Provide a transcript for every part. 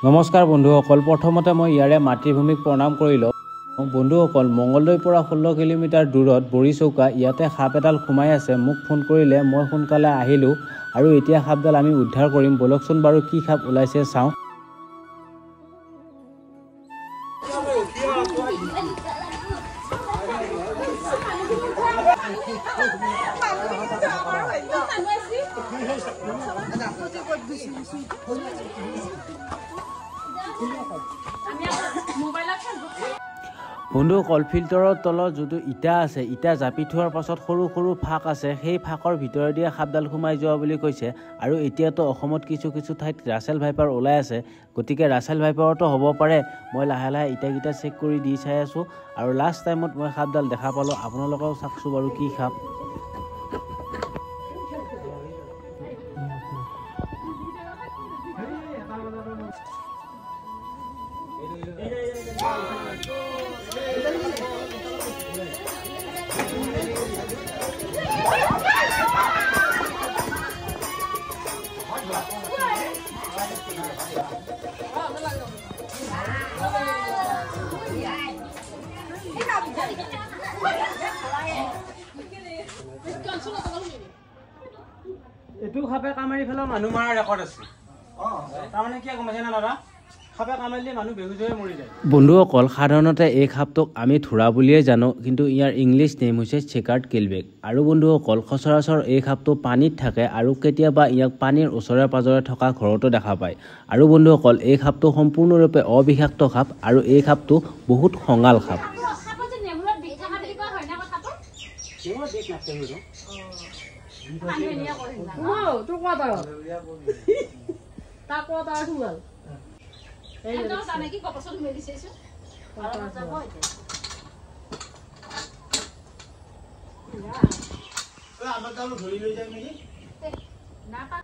নমস্কাৰ বন্ধুসকল, প্ৰথমতে মই ইয়াৰে মাতৃভূমিক প্ৰণাম কৰি লওঁ। বন্ধুসকল, মঙ্গলদৈৰ পৰা 16 কিলোমিটাৰ দূৰত বৰিচৌকা ইয়াতে সাপ এডাল সোমাই আছে। মোক ফোন কৰিলে, মই সোনকালে আহিলোঁ আৰু এতিয়া সাপডাল আমি উদ্ধাৰ কৰিম। বলকচোন বাৰু কি সাপ ওলাইছে চাওঁ। বন্ধুসকল, ফিল্টাৰৰ তলত যিটো ইটা আছে, ইটা জাপি থোৱাৰ পাছত সৰু সৰু ফাঁক আছে, সেই ফাঁকৰ ভিতৰেদি সাপডাল সোমাই যোৱা বুলি কৈছে। আৰু এতিয়াতো অসমত কিছু ঠাইত ৰাছেল ভাইপাৰ ওলাই আছে, গতিকে ৰাছেল ভাইপাৰতো হ'ব পাৰে। মই লাহে লাহে ইটাকেইটা চেক কৰি দি চাই আছোঁ আৰু লাষ্ট টাইমত মই সাপডাল দেখা পালোঁ। আপোনালোকেও চাওকচোন বাৰু কি সাপ। এইটো সাপে কামাৰি ফেলাই মানুহ মৰাৰ ৰেকৰ্ড আছে। তাৰমানে কি গম পাইছে না দাদা, সাপে কামাৰিলে মানুহ বেহুচ হৈ মৰি যায়। বন্ধুসকল, সাধাৰণতে এই সাপটোক আমি ধোঁৰা বুলিয়ে জানো, কিন্তু ইয়াৰ ইংলিছ নেম হৈছে চেকাৰ্ড কিলবেক। আৰু বন্ধুসকল, সচৰাচৰ এই সাপটো পানীত থাকে আৰু কেতিয়াবা ইয়াক পানীৰ ওচৰে পাজৰে থকা ঘৰতো দেখা পায়। আৰু বন্ধুসকল, এই সাপটো সম্পূৰ্ণৰূপে অবিষাক্ত সাপ আৰু এই সাপটো বহুত খঙাল সাপ।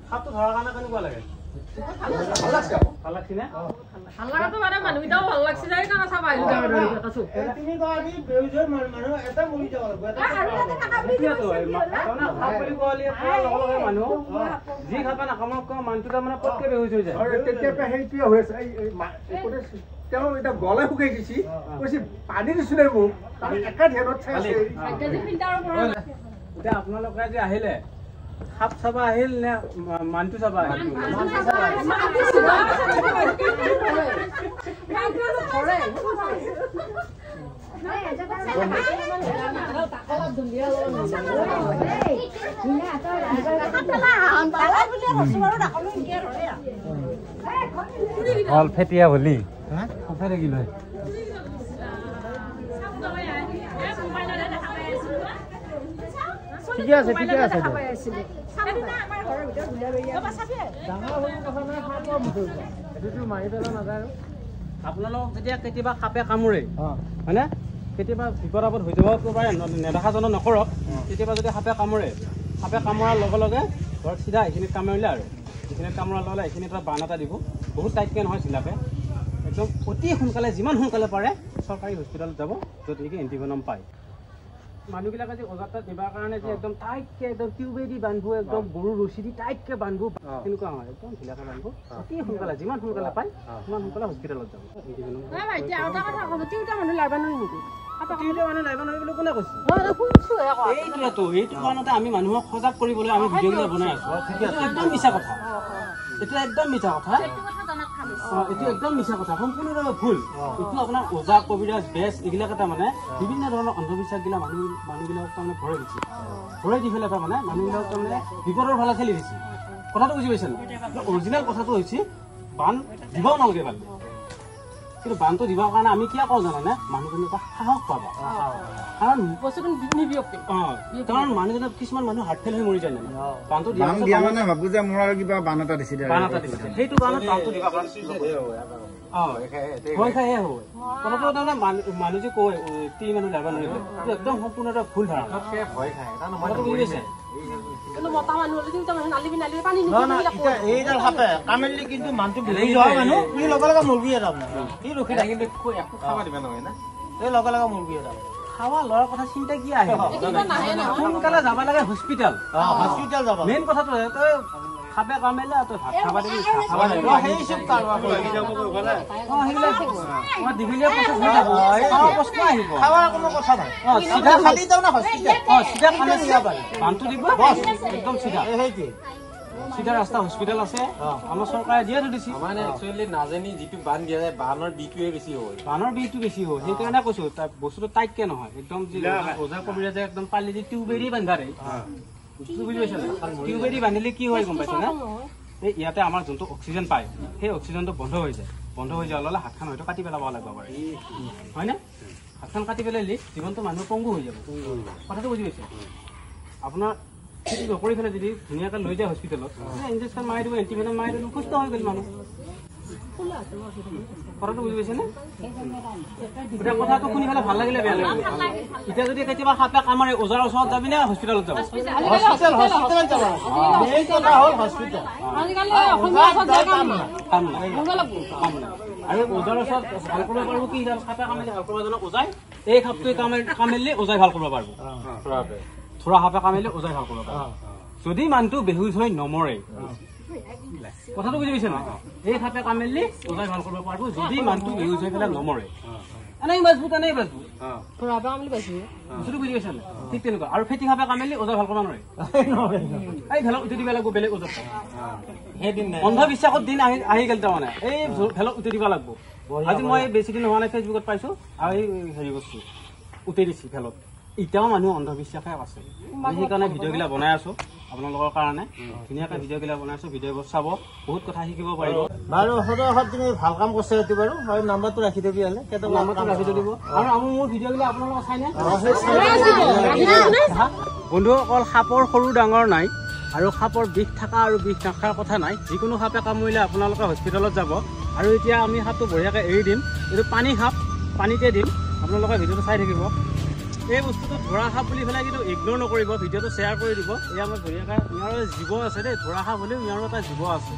সাপটো ধৰাৰ কাৰণে কেনেকুৱা লাগে? ভাল লাগছি না? মানুহকেইটাও ভাল লাগছে যে সেইকাৰণে চাব আহিলো। যি খাপে নাকামক মানুহটো তাৰমানে পটকে বেহুচ হৈ যায়। সেইটোৱে হৈ আছে। তেওঁ এতিয়া গলে শুকাই গৈছে, কৈছে পানী দিছো দে মোক, একা ধ্যানত চাই আছে। এতিয়া আপোনালোকে যে আহিলে, সাপ চাব আহিল নে মানুহটো চাব আহিল? অল ফেটিয়া বুলি থাকিল ঠিকে আছে, ঠিকে আছে। আপোনালোক যেতিয়া কেতিয়াবা সাপে কামোৰে হয়নে, কেতিয়াবা বিপদ আপদ হৈ যাব পাৰে, নেদেখাজনক নকৰক। কেতিয়াবা যদি সাপে কামোৰে, সাপে কামোৰাৰ লগে লগে ধৰক চিধা এইখিনিত কামুৰিলে আৰু এইখিনিত কামোৰাৰ লগে লগে এইখিনিত বান এটা দিব। বহুত টাইটকৈ নহয় চিলাপে, একদম অতি সোনকালে, যিমান সোনকালে পাৰে চৰকাৰী হস্পিটেলত যাব, য'ত নেকি এণ্টিভেনম পায়। মানুহবিলাকে যে অজাতাত নিবাৰ কাৰণে যে একদম টাইটকে একদম টিউবেদি বান্ধব, একদম গৰুৰ ৰছী দি টাইটকে বান্ধব, তেনেকুৱা হয়। একদম ঢিলাকে বান্ধব, অতি সোনকালে, যিমান সোনকালে পায় সিমান সোনকালে হস্পিটেলত যাব। এইটো কাৰণতে আমি মানুহক সজাগ কৰিবলৈ আমি ভিডিঅ'বিলাক বনাই আছো। একদম মিছা কথা, এইটো একদম মিছা কথা, এইটো একদম মিছা কথা, সম্পূৰ্ণভাৱে ভুল। এইটো আপোনাৰ ওজা, কবিৰাজ, বেজ এইবিলাকে তাৰমানে বিভিন্ন ধৰণৰ অন্ধবিশ্বাসবিলাক মানুহবিলাকক তাৰমানে ভৰাই দি পেলাই তাৰমানে মানুহবিলাকক তাৰমানে বিপদৰ ফালে ঠেলি দিছে। কথাটো বুজি পাইছে? অৰিজিনেল কথাটো হৈছে বান দিবও নালাগে ভালকে, কিন্তু বানটো দিবৰ কাৰণে আমি কিয় কওঁ জানানে, মানুহজনে এটা সাহস পাব। কাৰণ মানুহজনে কিছুমান মানুহ হাৰ্ট ফেইল হৈ মৰি যায়। বানটো দিয়া মানে ভাবো যে মোৰ আৰু কিবা বান এটা দিছে, সেইটো বানত বানটো দিব ভয় খাইহে হ'ব। কথাটো তাৰমানে মানুহ যে কয় তি মানুহ যাব নোৱাৰিব, এইটো একদম সম্পূৰ্ণ এটা ভুল ধাৰণা। ভয় খায় কথাটো বুজি পাইছে? এইডাল সাপে কামুৰিলে কিন্তু মানুহটো মানুহ লগে লগে মুৰ্গী এটা ৰখি থাকিলে একো খাব দিব নহয় না, এই লগে লগে মুৰ্গী এটা খাওয়া লৰাৰ কথা চিন্তা কি আহে? সোনকালে যাব লাগে হস্পিটেল, হস্পিটেল যাব। মেইন কথাটো সাপে কামুৰিলে তই ভাত খাবা দিবি খাবা লাগিব সেই চব কাৰবা কৰি যাব গ'লে সেইবিলাক মই দীঘলীয়া প্ৰচেছ হৈ যাব খাৱা প্ৰশ্ন আহিব খাৱা কোনো কথা নাই চিধা খালি যাও না হস্পিটেল চিধা খালে দিয়া পাৰি বানটো দিব একদম চিধা সেইটোৱে চিধা ৰাস্তা হস্পিটেল আছে আমাৰ চৰকাৰে দিয়ে দিছে মানে একচুৱেলি নাজানি যিটো বান দিয়া যায় বানৰ বিটোৱে বেছি হয় বানৰ বিটো বেছি হয় সেইকাৰণে কৈছো তাৰ বস্তুটো টাইটকে নহয় একদম ওজা কবিৰাজে একদম পালি দি টিউবেৰি বান্ধাৰে বুজি পাইছা টিউবেৰি বান্ধিলে কি হয় গম পাইছা না এই ইয়াতে আমাৰ যোনটো অক্সিজেন পায় সেই অক্সিজেনটো বন্ধ হৈ যায় হ'লে হাতখন হয়তো কাটি পেলাব লাগিব পাৰে হয়নে হাতখন কাটি পেলালে জীৱনটো মানুহ পংগু হৈ যাব কথাটো বুজি পাইছে আপোনাৰ খেতি নকৰি পেলাই যদি ধুনীয়াকৈ লৈ যায় হস্পিটেলত ইঞ্জেকশ্যন মাৰি দিব এণ্টিবায়টিক মাৰি দিব সুস্থ হৈ গ'ল মানুহ কথাটো বুজি পাইছেনে এতিয়া কথাটো শুনি পেলাই ভাল লাগিলে বেয়া লাগিলে এতিয়া যদি কেতিয়াবা সাপে কামুৰে ওজাৰ ওচৰত যাবি নে হস্পিটেলত যাব হস্পিটেলত যাব মেইন কথা হ'ল হস্পিটেল আৰু ওজাৰ ওচৰত ভাল কৰিব পাৰিব কি সাপে কামুৰিলে ভাল কৰিব জানো ওজাই এই সাপটোৱে কামুৰিলে ওজাই ভাল কৰিব পাৰিব থোৰা সাপে কামুৰিলে ওজাই ভাল কৰিব পাৰিব যদি মানুহটো বেহুচ হৈ নমৰে কথাটো বুজি পাইছে নহয় এই সাপে কামুৰিলে ওজাই ভাল কৰিব পাৰিব যদি মানুহটো বেহুচ হৈ পেলাই নমৰে এনেই মজবুত বস্তুটো বুজি পাইছে নাই ঠিক তেনেকুৱা আৰু ফেটি সাপে কামুৰিলে ওজাই ভাল কৰিব নোৱাৰে এই ভেলক উঠি দিব লাগিব বেলেগ ওজত অন্ধবিশ্বাসৰ দিন আহি গ'ল তাৰমানে এই ভেলক উঠি দিব লাগিব আজি মই বেছি দিন হোৱা নাই ফেচবুকত পাইছো আৰু এই হেৰি বস্তু উঠি দিছে ভেলত এতিয়াও মানুহ অন্ধবিশ্বাসে আছে সেইকাৰণে ভিডিঅ'গিলা বনাই আছো আপোনালোকৰ কাৰণে ধুনীয়াকৈ ভিডিঅ'গিলা বনাই আছো ভিডিঅ'বোৰ চাব বহুত কথা শিকিব পাৰিব বাৰু সদায় তুমি ভাল কাম কৰিছা এইটো বাৰু হয় নাম্বাৰটো ৰাখি দিবি হ'লে কেইটকা নাম্বাৰটো ৰাখি দিব আৰু মোৰ ভিডিঅ'গিলা আপোনালোকে চাইনে বন্ধু অকল সাপৰ সৰু ডাঙৰ নাই আৰু সাপৰ বিষ থকা আৰু বিষ নথকাৰ কথা নাই যিকোনো সাপে কামুৰিলে আপোনালোকে হস্পিটেলত যাব আৰু এতিয়া আমি সাপটো বঢ়িয়াকৈ এৰি দিম এইটো পানী সাপ পানীতে দিম আপোনালোকে ভিডিঅ'টো চাই থাকিব এই বস্তুটো ধৰা সাপ বুলি পেলাই কিন্তু ইগন'ৰ নকৰিব ভিডিঅ'টো শ্বেয়াৰ কৰি দিব এয়া মই বঢ়িয়াকৈ ইয়াৰ জীৱ আছে দেই ধৰা সাপ হ'লেও ইয়াৰো এটা জীৱ আছে